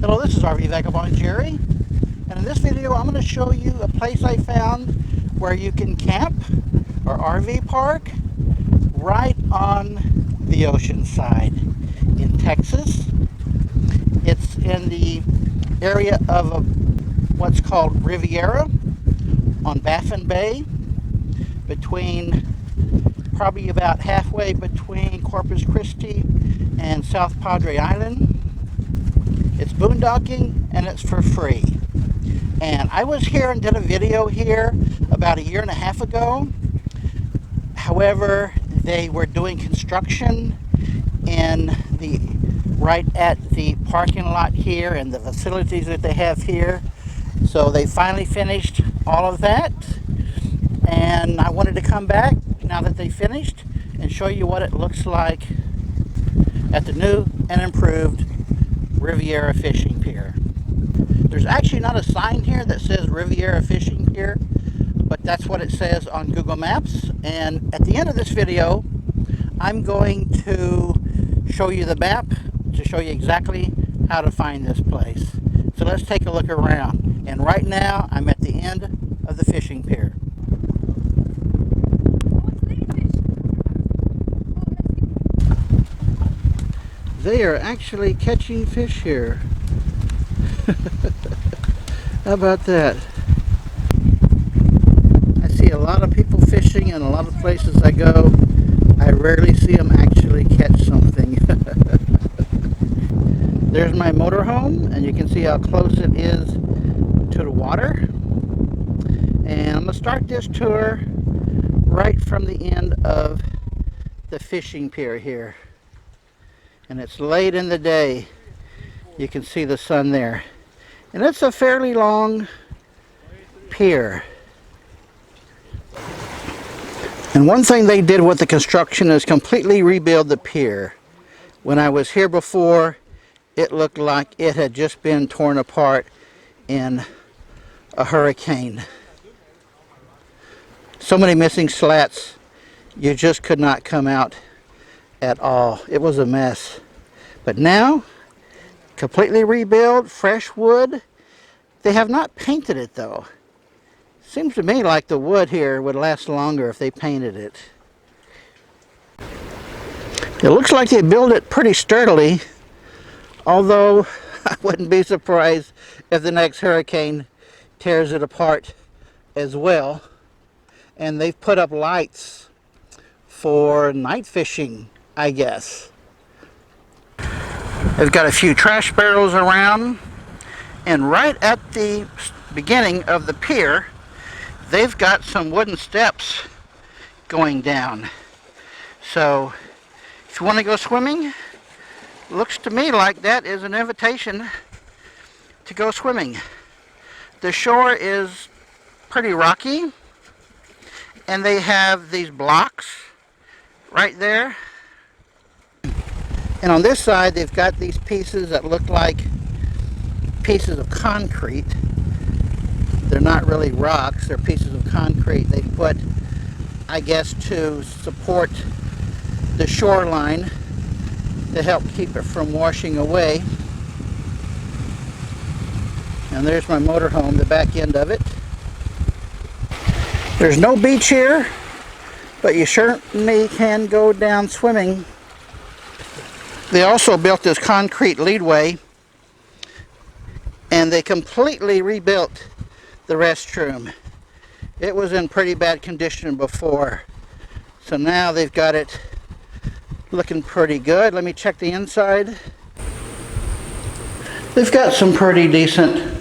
Hello, this is RV Vagabond Jerry, and in this video I'm going to show you a place I found where you can camp or RV park right on the ocean side in Texas. It's in the area of what's called Riviera on Baffin Bay, between probably about halfway between Corpus Christi and South Padre Island. It's boondocking and it's for free. And I was here and did a video here about a year and a half ago. However, they were doing construction right at the parking lot here and the facilities that they have here. So they finally finished all of that. And I wanted to come back now that they finished and show you what it looks like at the new and improved Riviera Fishing Pier. There's actually not a sign here that says Riviera Fishing Pier, but that's what it says on Google Maps. And at the end of this video, I'm going to show you the map to show you exactly how to find this place. So let's take a look around. And right now, I'm at the end of the fishing pier. They are actually catching fish here. How about that? I see a lot of people fishing in a lot of places I go. I rarely see them actually catch something. There's my motorhome, and you can see how close it is to the water. And I'm going to start this tour right from the end of the fishing pier here. And it's late in the day. You can see the sun there. And it's a fairly long pier. And one thing they did with the construction is completely rebuild the pier. When I was here before, it looked like it had just been torn apart in a hurricane. So many missing slats, you just could not come out at all. It was a mess. But now, completely rebuilt, fresh wood. They have not painted it though. Seems to me like the wood here would last longer if they painted it. It looks like they built it pretty sturdily, although I wouldn't be surprised if the next hurricane tears it apart as well. And they've put up lights for night fishing, I guess. They've got a few trash barrels around, and right at the beginning of the pier, they've got some wooden steps going down. So if you want to go swimming, looks to me like that is an invitation to go swimming. The shore is pretty rocky, and they have these blocks right there. And on this side, they've got these pieces that look like pieces of concrete. They're not really rocks, they're pieces of concrete they put, I guess, to support the shoreline to help keep it from washing away. And there's my motorhome, the back end of it. There's no beach here, but you certainly can go down swimming. They also built this concrete leadway, and they completely rebuilt the restroom. It was in pretty bad condition before, so now they've got it looking pretty good. Let me check the inside. They've got some pretty decent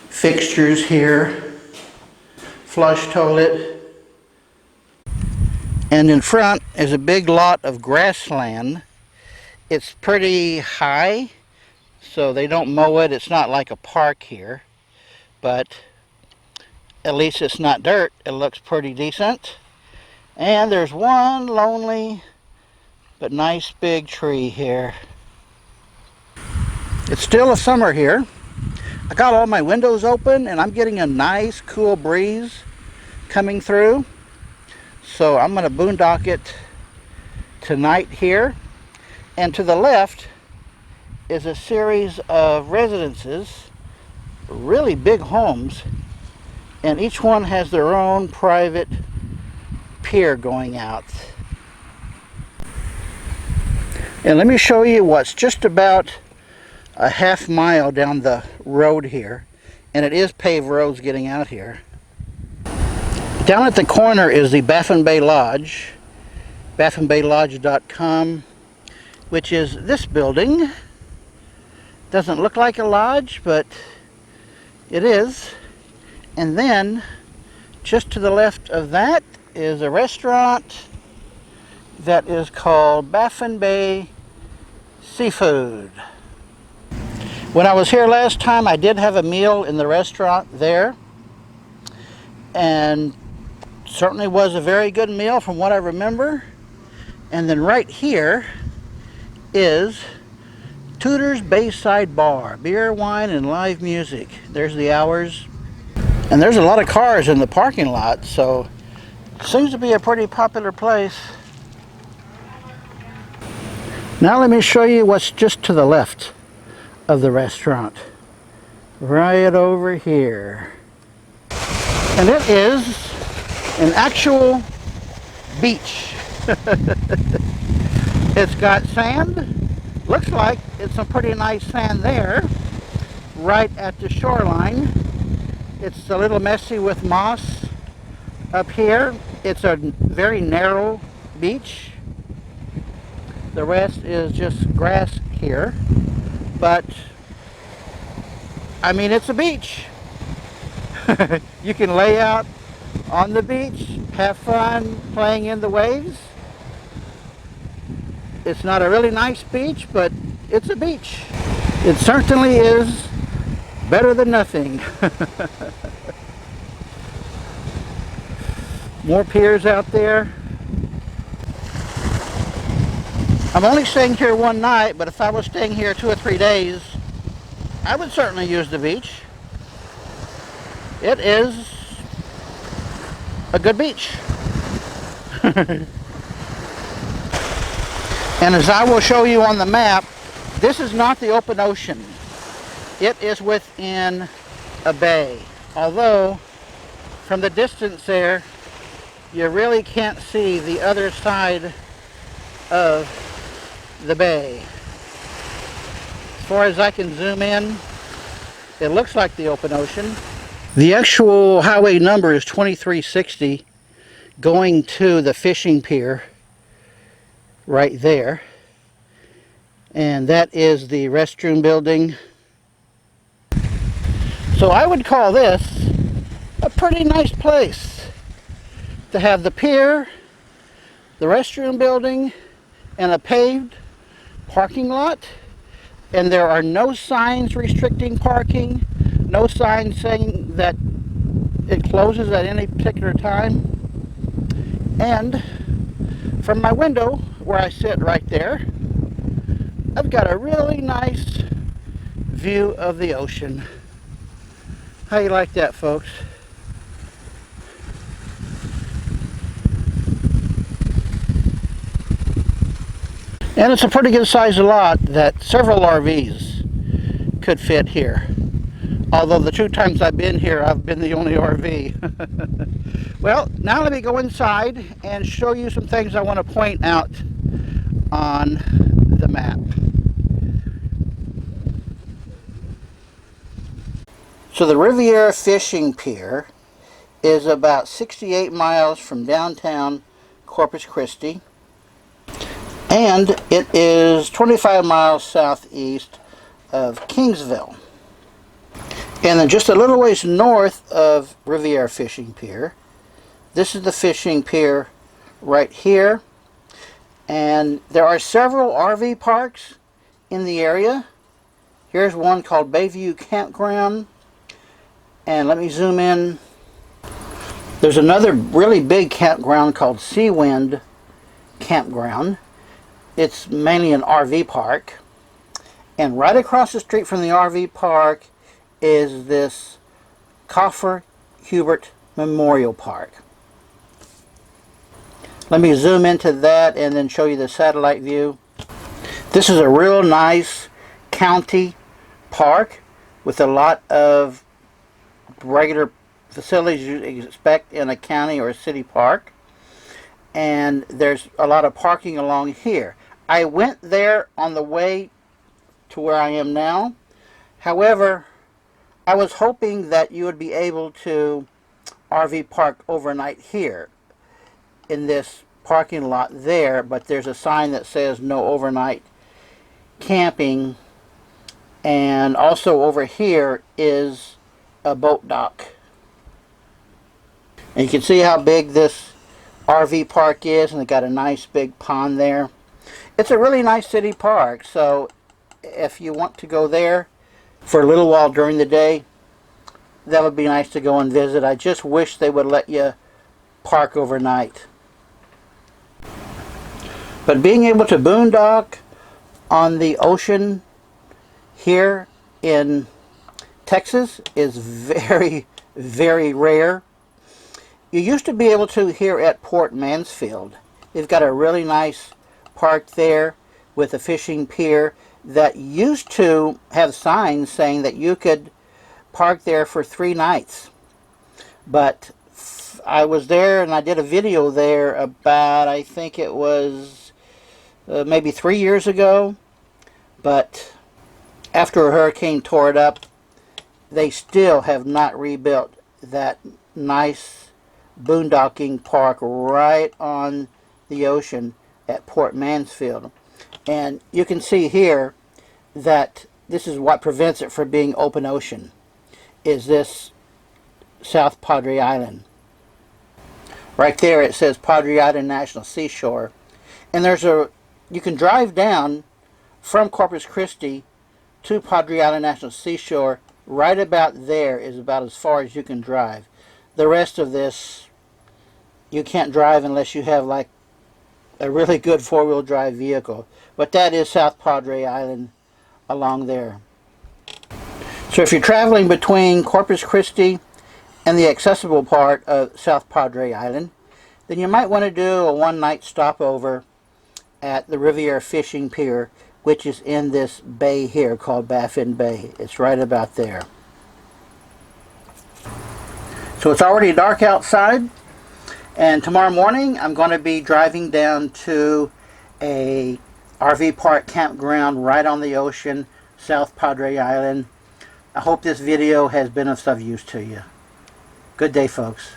fixtures here. Flush toilet. And in front is a big lot of grassland. It's pretty high, so they don't mow it. It's not like a park here, but at least it's not dirt. It looks pretty decent. And there's one lonely but nice big tree here. It's still a summer here. I got all my windows open and I'm getting a nice cool breeze coming through. So I'm going to boondock it tonight here. And to the left is a series of residences, really big homes, and each one has their own private pier going out. And let me show you what's just about a half mile down the road here, and it is paved roads getting out here. Down at the corner is the Baffin Bay Lodge, baffinbaylodge.com, which is this building. Doesn't look like a lodge, but it is. And then just to the left of that is a restaurant that is called Baffin Bay Seafood. When I was here last time, I did have a meal in the restaurant there, and certainly was a very good meal from what I remember. And then right here is Tudor's Bayside Bar, beer, wine, and live music. There's the hours. And there's a lot of cars in the parking lot, so it seems to be a pretty popular place. Now let me show you what's just to the left of the restaurant. Right over here. And it is an actual beach. It's got sand. Looks like it's some pretty nice sand there, right at the shoreline. It's a little messy with moss up here. It's a very narrow beach. The rest is just grass here. But, I mean, it's a beach. You can lay out on the beach, have fun playing in the waves. It's not a really nice beach, but it's a beach. It certainly is better than nothing. More piers out there. I'm only staying here one night, but if I was staying here 2 or 3 days, I would certainly use the beach. It is a good beach. And as I will show you on the map, this is not the open ocean. It is within a bay. Although, from the distance there, you really can't see the other side of the bay. As far as I can zoom in, it looks like the open ocean. The actual highway number is 2360, going to the fishing pier right there. And that is the restroom building. So I would call this a pretty nice place to have the pier, the restroom building, and a paved parking lot. And there are no signs restricting parking, no signs saying that it closes at any particular time. And from my window, where I sit right there, I've got a really nice view of the ocean. How you like that, folks? And it's a pretty good sized lot that several RVs could fit here. Although the 2 times I've been here, I've been the only RV. Well, now let me go inside and show you some things I want to point out on the map. So the Riviera Fishing Pier is about 68 miles from downtown Corpus Christi, and it is 25 miles southeast of Kingsville. And then just a little ways north of Riviera Fishing Pier, this is the fishing pier right here. And there are several RV parks in the area. Here's one called Bayview Campground. And let me zoom in. There's another really big campground called Seawind Campground. It's mainly an RV park. And right across the street from the RV park is this Coffer Hubert Memorial Park. Let me zoom into that and then show you the satellite view. This is a real nice county park with a lot of regular facilities you expect in a county or a city park. And there's a lot of parking along here. I went there on the way to where I am now. However, I was hoping that you would be able to RV park overnight here in this parking lot there, but there's a sign that says no overnight camping. And also over here is a boat dock. And you can see how big this RV park is, and it got a nice big pond there. It's a really nice city park, so if you want to go there for a little while during the day, that would be nice to go and visit. I just wish they would let you park overnight. But being able to boondock on the ocean here in Texas is very, very rare. You used to be able to here at Port Mansfield. They've got a really nice park there with a fishing pier that used to have signs saying that you could park there for 3 nights. But I was there and I did a video there about, I think it was maybe 3 years ago. But after a hurricane tore it up, they still have not rebuilt that nice boondocking park right on the ocean at Port Mansfield. And you can see here that this is what prevents it from being open ocean, is this South Padre Island. Right there it says Padre Island National Seashore. And you can drive down from Corpus Christi to Padre Island National Seashore. Right about there is about as far as you can drive. The rest of this you can't drive unless you have like a really good 4-wheel drive vehicle. But that is South Padre Island along there. So if you're traveling between Corpus Christi and the accessible part of South Padre Island, then you might want to do a one-night stopover at the Riviera Fishing Pier, which is in this bay here called Baffin Bay. It's right about there. So it's already dark outside, and tomorrow morning I'm going to be driving down to a RV park campground right on the ocean, South Padre Island. I hope this video has been of some use to you. Good day, folks.